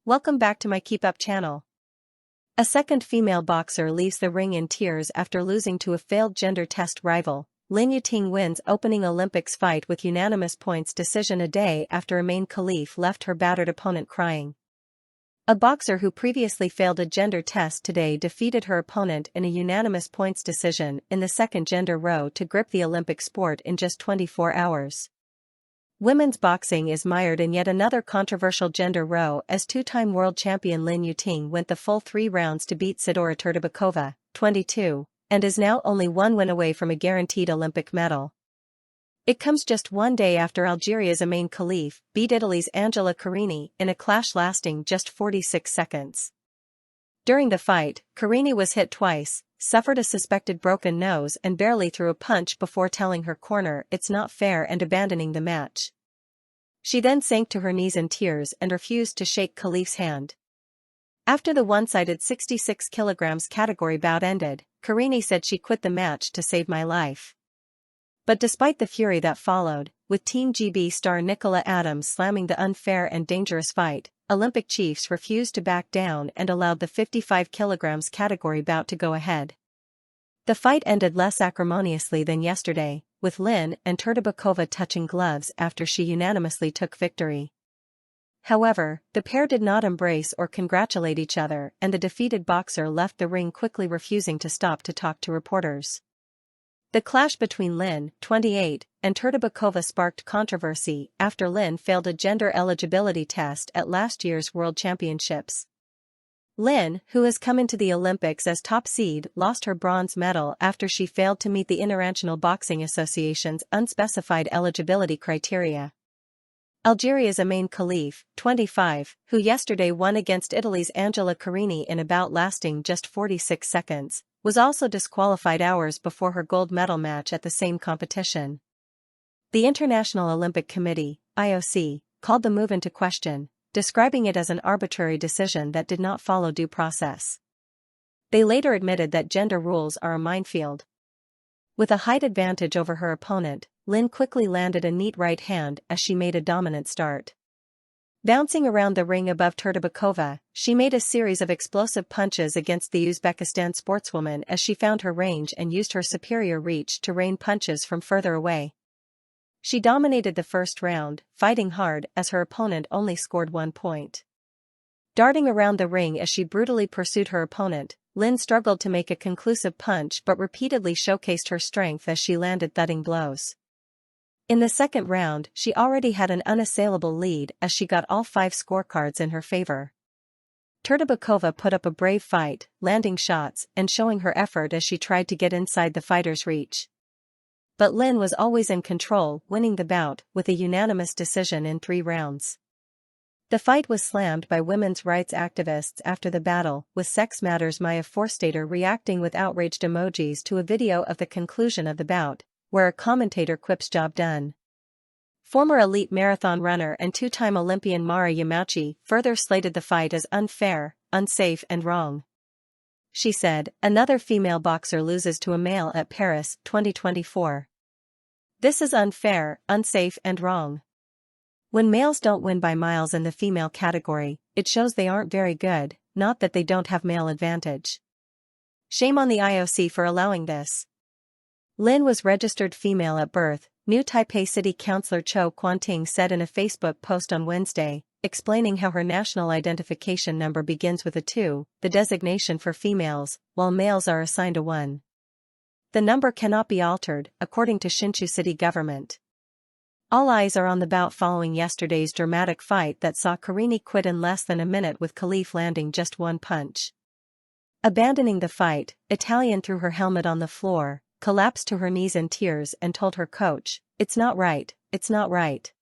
Welcome back to my KEEPUP channel. A second female boxer leaves the ring in tears after losing to a failed gender test rival. Lin Yu-Ting wins opening Olympics fight with unanimous points decision a day after Imane Khelif left her battered opponent crying. A boxer who previously failed a gender test today defeated her opponent in a unanimous points decision in the second gender row to grip the Olympic sport in just 24 hours. Women's boxing is mired in yet another controversial gender row as two-time world champion Lin Yu-Ting went the full 3 rounds to beat Sidora Turbakova, 22, and is now only one win away from a guaranteed Olympic medal. It comes just one day after Algeria's Imane Khelif beat Italy's Angela Carini in a clash lasting just 46 seconds. During the fight, Carini was hit twice, suffered a suspected broken nose and barely threw a punch before telling her corner it's not fair and abandoning the match. She then sank to her knees in tears and refused to shake Khelif's hand. After the one-sided 66 kg category bout ended, Carini said she quit the match to save my life. But despite the fury that followed, with Team GB star Nicola Adams slamming the unfair and dangerous fight, Olympic chiefs refused to back down and allowed the 55 kg category bout to go ahead. The fight ended less acrimoniously than yesterday, with Lin and Turbakova touching gloves after she unanimously took victory. However, the pair did not embrace or congratulate each other, and the defeated boxer left the ring quickly, refusing to stop to talk to reporters. The clash between Lin, 28, and Turbakova sparked controversy after Lin failed a gender eligibility test at last year's World Championships. Lin, who has come into the Olympics as top seed, lost her bronze medal after she failed to meet the International Boxing Association's unspecified eligibility criteria. Algeria's Imane Khelif, 25, who yesterday won against Italy's Angela Carini in a bout lasting just 46 seconds, was also disqualified hours before her gold medal match at the same competition. The International Olympic Committee, IOC, called the move into question, describing it as an arbitrary decision that did not follow due process. They later admitted that gender rules are a minefield. With a height advantage over her opponent, Lin quickly landed a neat right hand as she made a dominant start. Bouncing around the ring above Turbakova, she made a series of explosive punches against the Uzbekistan sportswoman as she found her range and used her superior reach to rain punches from further away. She dominated the first round, fighting hard as her opponent only scored 1 point. Darting around the ring as she brutally pursued her opponent, Lin struggled to make a conclusive punch but repeatedly showcased her strength as she landed thudding blows. In the second round, she already had an unassailable lead as she got all 5 scorecards in her favor. Turbakova put up a brave fight, landing shots and showing her effort as she tried to get inside the fighter's reach. But Lin was always in control, winning the bout with a unanimous decision in 3 rounds. The fight was slammed by women's rights activists after the battle, with Sex Matters' Maya Forstater reacting with outraged emojis to a video of the conclusion of the bout, where a commentator quips "Job done." Former elite marathon runner and 2-time Olympian Mara Yamauchi further slated the fight as unfair, unsafe and wrong. She said, "Another female boxer loses to a male at Paris 2024. This is unfair, unsafe and wrong. When males don't win by miles in the female category, it shows they aren't very good, not that they don't have male advantage. Shame on the IOC for allowing this." Lin was registered female at birth, New Taipei City Councillor Cho Kwan-ting said in a Facebook post on Wednesday, explaining how her national identification number begins with a 2, the designation for females, while males are assigned a 1. The number cannot be altered, according to Hsinchu city government. All eyes are on the bout following yesterday's dramatic fight that saw Carini quit in less than a minute with Khelif landing just 1 punch. Abandoning the fight, Italian threw her helmet on the floor, collapsed to her knees in tears and told her coach, "It's not right, it's not right."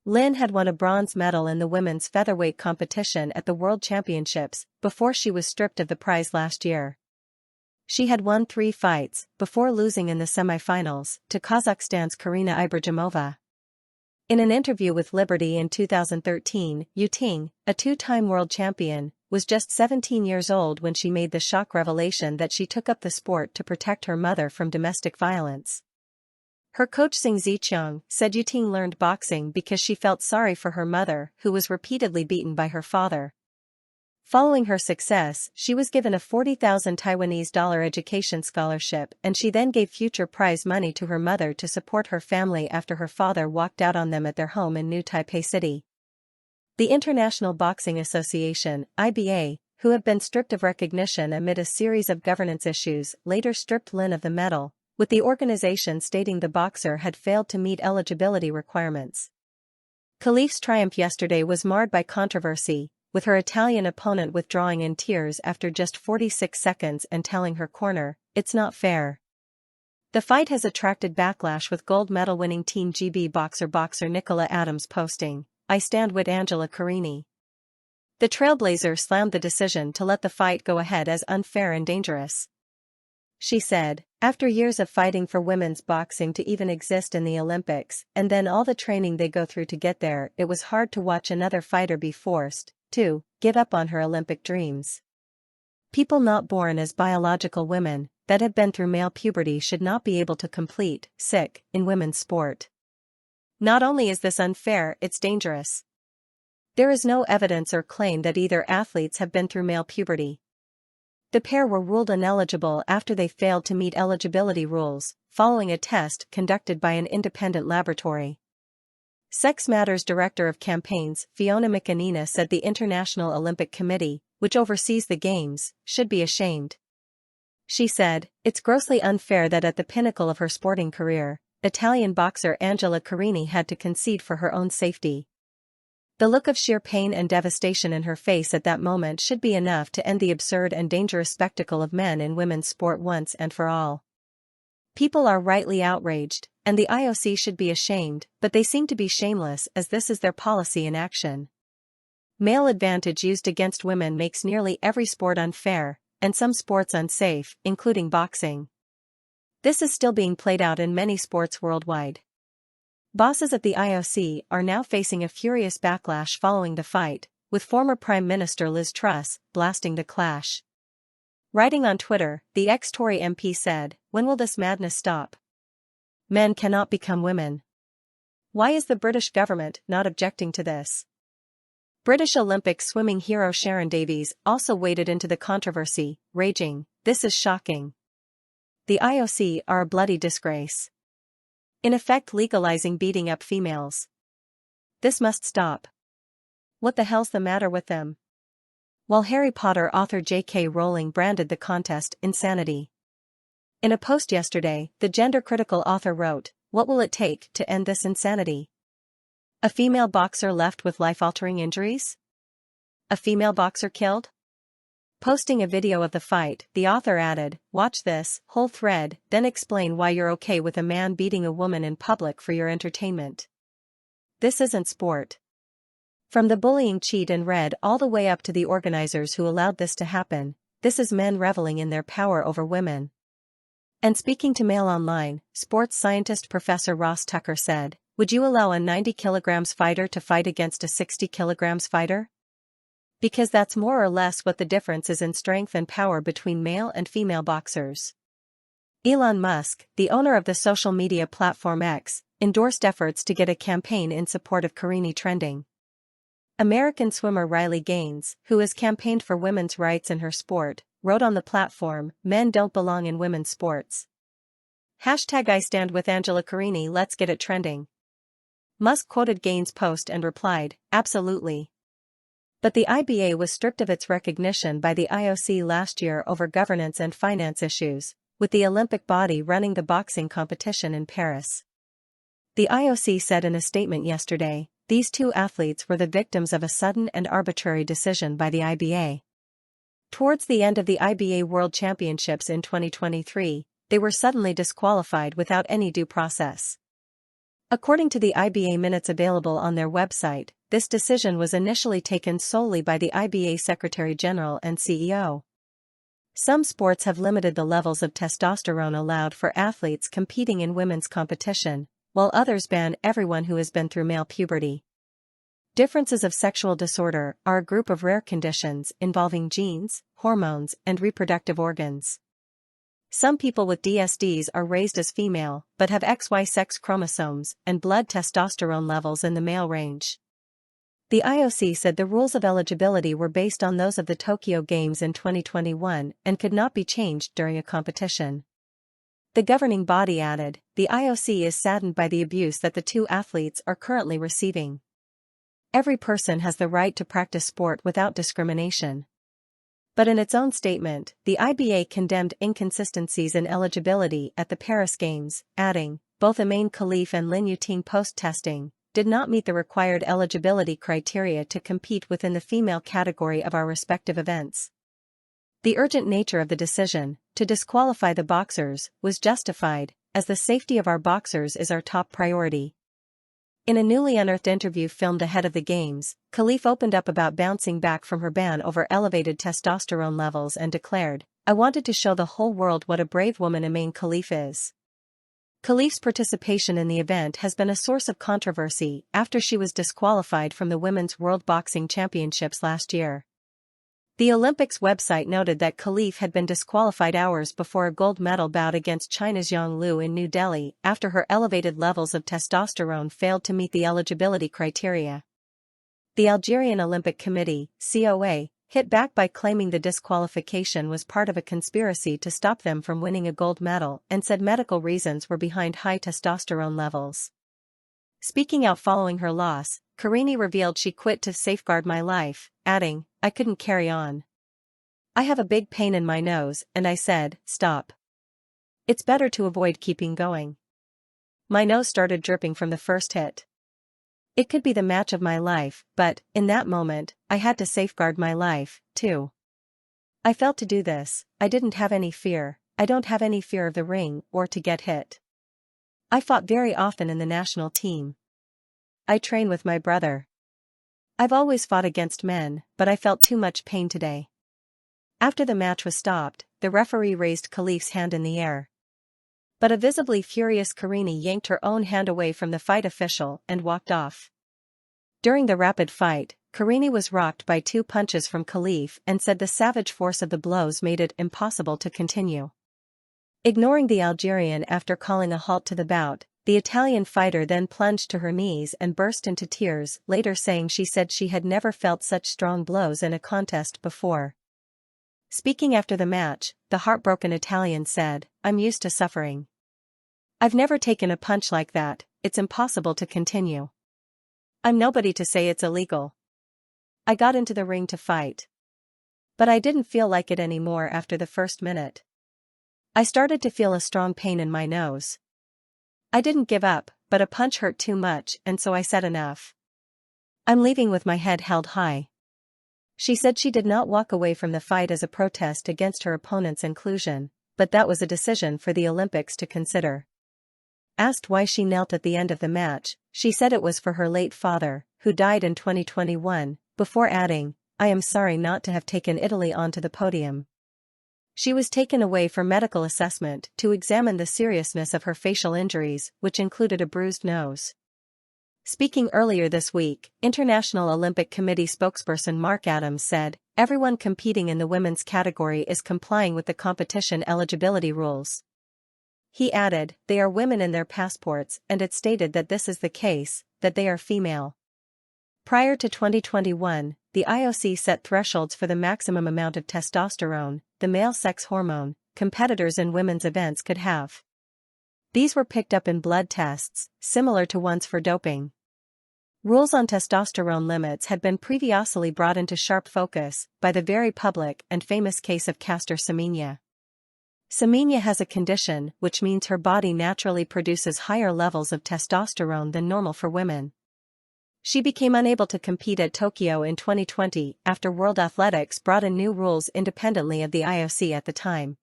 Lin had won a bronze medal in the women's featherweight competition at the World Championships before she was stripped of the prize last year. She had won 3 fights before losing in the semifinals to Kazakhstan's Karina Ibragimova. In an interview with Liberty in 2013, Yu-Ting, a 2-time world champion, was just 17 years old when she made the shock revelation that she took up the sport to protect her mother from domestic violence. Her coach Sing Ziqiang said Yu-Ting learned boxing because she felt sorry for her mother, who was repeatedly beaten by her father. Following her success, she was given a 40,000 Taiwanese dollar education scholarship, and she then gave future prize money to her mother to support her family after her father walked out on them at their home in New Taipei City. The International Boxing Association, IBA, who have been stripped of recognition amid a series of governance issues, later stripped Lin of the medal, with the organization stating the boxer had failed to meet eligibility requirements. Khelif's triumph yesterday was marred by controversy, with her Italian opponent withdrawing in tears after just 46 seconds and telling her corner, "It's not fair." The fight has attracted backlash, with gold medal-winning Team GB boxer Nicola Adams posting, "I stand with Angela Carini." The Trailblazer slammed the decision to let the fight go ahead as unfair and dangerous. She said, "After years of fighting for women's boxing to even exist in the Olympics, and then all the training they go through to get there, it was hard to watch another fighter be forced to give up on her Olympic dreams. People not born as biological women, that have been through male puberty, should not be able to compete, in women's sport. Not only is this unfair, it's dangerous. There is no evidence or claim that either athletes have been through male puberty. The pair were ruled ineligible after they failed to meet eligibility rules, following a test conducted by an independent laboratory." Sex Matters Director of Campaigns, Fiona McAnina, said the International Olympic Committee, which oversees the Games, should be ashamed. She said, "It's grossly unfair that at the pinnacle of her sporting career, Italian boxer Angela Carini had to concede for her own safety. The look of sheer pain and devastation in her face at that moment should be enough to end the absurd and dangerous spectacle of men in women's sport once and for all. People are rightly outraged, and the IOC should be ashamed, but they seem to be shameless, as this is their policy in action. Male advantage used against women makes nearly every sport unfair, and some sports unsafe, including boxing. This is still being played out in many sports worldwide." Bosses at the IOC are now facing a furious backlash following the fight, with former Prime Minister Liz Truss blasting the clash. Writing on Twitter, the ex-Tory MP said, "When will this madness stop? Men cannot become women. Why is the British government not objecting to this?" British Olympic swimming hero Sharon Davies also waded into the controversy, raging, "This is shocking. The IOC are a bloody disgrace. In effect legalizing beating up females. This must stop. What the hell's the matter with them?" While Harry Potter author J.K. Rowling branded the contest insanity. In a post yesterday, the gender-critical author wrote, "What will it take to end this insanity? A female boxer left with life-altering injuries? A female boxer killed?" Posting a video of the fight, the author added, "Watch this whole thread, then explain why you're okay with a man beating a woman in public for your entertainment. This isn't sport." From the bullying cheat and read all the way up to the organizers who allowed this to happen, this is men reveling in their power over women. And speaking to Mail Online, sports scientist Professor Ross Tucker said, "Would you allow a 90 kilograms fighter to fight against a 60 kilograms fighter? Because that's more or less what the difference is in strength and power between male and female boxers." Elon Musk, the owner of the social media platform X, endorsed efforts to get a campaign in support of Carini trending. American swimmer Riley Gaines, who has campaigned for women's rights in her sport, wrote on the platform, "Men don't belong in women's sports. #I stand with Angela Carini, let's get it trending." Musk quoted Gaines' post and replied, "Absolutely." But the IBA was stripped of its recognition by the IOC last year over governance and finance issues, with the Olympic body running the boxing competition in Paris. The IOC said in a statement yesterday, "These two athletes were the victims of a sudden and arbitrary decision by the IBA. Towards the end of the IBA World Championships in 2023, they were suddenly disqualified without any due process." According to the IBA minutes available on their website, this decision was initially taken solely by the IBA Secretary General and CEO. Some sports have limited the levels of testosterone allowed for athletes competing in women's competition, while others ban everyone who has been through male puberty. Differences of sexual disorder are a group of rare conditions involving genes, hormones, and reproductive organs. Some people with DSDs are raised as female but have XY sex chromosomes and blood testosterone levels in the male range. The IOC said the rules of eligibility were based on those of the Tokyo Games in 2021 and could not be changed during a competition. The governing body added, the IOC is saddened by the abuse that the two athletes are currently receiving. Every person has the right to practice sport without discrimination. But in its own statement, the IBA condemned inconsistencies in eligibility at the Paris Games, adding, both Imane Khelif and Lin Yu-Ting post-testing did not meet the required eligibility criteria to compete within the female category of our respective events. The urgent nature of the decision, to disqualify the boxers, was justified, as the safety of our boxers is our top priority. In a newly unearthed interview filmed ahead of the Games, Khelif opened up about bouncing back from her ban over elevated testosterone levels and declared, I wanted to show the whole world what a brave woman Imane Khelif is. Khelif's participation in the event has been a source of controversy after she was disqualified from the Women's World Boxing Championships last year. The Olympics website noted that Khelif had been disqualified hours before a gold medal bout against China's Yang Lu in New Delhi after her elevated levels of testosterone failed to meet the eligibility criteria. The Algerian Olympic Committee, COA, hit back by claiming the disqualification was part of a conspiracy to stop them from winning a gold medal and said medical reasons were behind high testosterone levels. Speaking out following her loss, Karini revealed she quit to safeguard my life, adding, I couldn't carry on. I have a big pain in my nose and I said, stop. It's better to avoid keeping going. My nose started dripping from the first hit. It could be the match of my life, but, in that moment, I had to safeguard my life, too. I felt to do this, I didn't have any fear, I don't have any fear of the ring or to get hit. I fought very often in the national team. I train with my brother. I've always fought against men, but I felt too much pain today. After the match was stopped, the referee raised Khelif's hand in the air. But a visibly furious Karini yanked her own hand away from the fight official and walked off. During the rapid fight, Karini was rocked by 2 punches from Khelif and said the savage force of the blows made it impossible to continue. Ignoring the Algerian after calling a halt to the bout, the Italian fighter then plunged to her knees and burst into tears, later saying she said she had never felt such strong blows in a contest before. Speaking after the match, the heartbroken Italian said, I'm used to suffering. I've never taken a punch like that, it's impossible to continue. I'm nobody to say it's illegal. I got into the ring to fight. But I didn't feel like it anymore after the first minute. I started to feel a strong pain in my nose. I didn't give up, but a punch hurt too much and so I said enough. I'm leaving with my head held high. She said she did not walk away from the fight as a protest against her opponent's inclusion, but that was a decision for the Olympics to consider. Asked why she knelt at the end of the match, she said it was for her late father, who died in 2021, before adding, I am sorry not to have taken Italy onto the podium. She was taken away for medical assessment to examine the seriousness of her facial injuries, which included a bruised nose. Speaking earlier this week, International Olympic Committee spokesperson Mark Adams said, everyone competing in the women's category is complying with the competition eligibility rules. He added, they are women in their passports and it stated that this is the case, that they are female. Prior to 2021, the IOC set thresholds for the maximum amount of testosterone, the male sex hormone, competitors in women's events could have. These were picked up in blood tests, similar to ones for doping. Rules on testosterone limits had been previously brought into sharp focus by the very public and famous case of Caster Semenya. Semenya has a condition which means her body naturally produces higher levels of testosterone than normal for women. She became unable to compete at Tokyo in 2020 after World Athletics brought in new rules independently of the IOC at the time.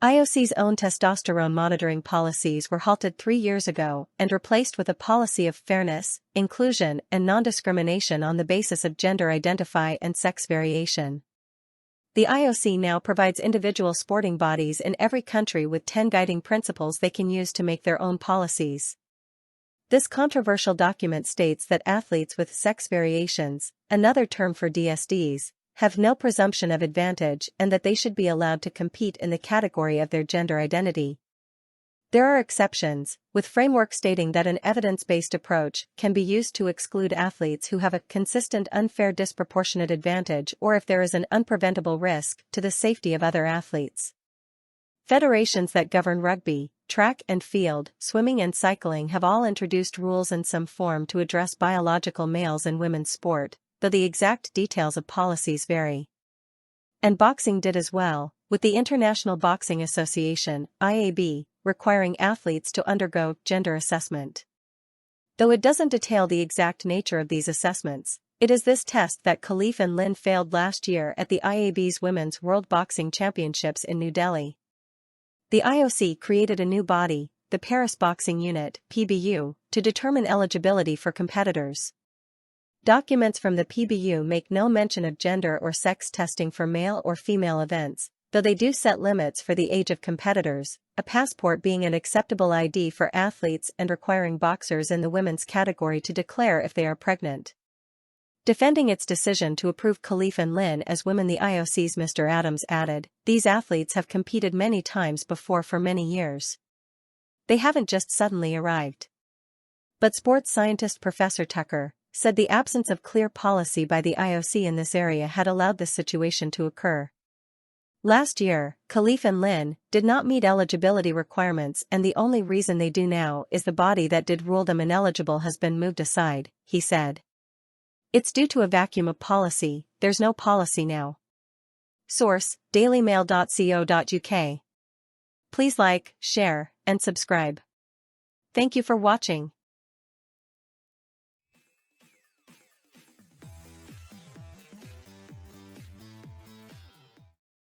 IOC's own testosterone monitoring policies were halted 3 years ago and replaced with a policy of fairness, inclusion and non-discrimination on the basis of gender identity and sex variation. The IOC now provides individual sporting bodies in every country with 10 guiding principles they can use to make their own policies. This controversial document states that athletes with sex variations, another term for DSDs, have no presumption of advantage and that they should be allowed to compete in the category of their gender identity. There are exceptions, with framework stating that an evidence-based approach can be used to exclude athletes who have a consistent unfair disproportionate advantage or if there is an unpreventable risk to the safety of other athletes. Federations that govern rugby, track and field, swimming and cycling have all introduced rules in some form to address biological males in women's sport, though the exact details of policies vary. And boxing did as well, with the International Boxing Association, IAB, requiring athletes to undergo gender assessment. Though it doesn't detail the exact nature of these assessments, it is this test that Khelif and Lin failed last year at the IAB's Women's World Boxing Championships in New Delhi. The IOC created a new body, the Paris Boxing Unit, PBU, to determine eligibility for competitors. Documents from the PBU make no mention of gender or sex testing for male or female events, though they do set limits for the age of competitors, a passport being an acceptable ID for athletes and requiring boxers in the women's category to declare if they are pregnant. Defending its decision to approve Khelif and Lin as women, the IOC's Mr. Adams added, "These athletes have competed many times before for many years. They haven't just suddenly arrived." But sports scientist Professor Tucker said the absence of clear policy by the IOC in this area had allowed this situation to occur. Last year, Khelif and Lin did not meet eligibility requirements, and the only reason they do now is the body that did rule them ineligible has been moved aside, he said. It's due to a vacuum of policy, there's no policy now. Source, dailymail.co.uk. Please like, share, and subscribe. Thank you for watching.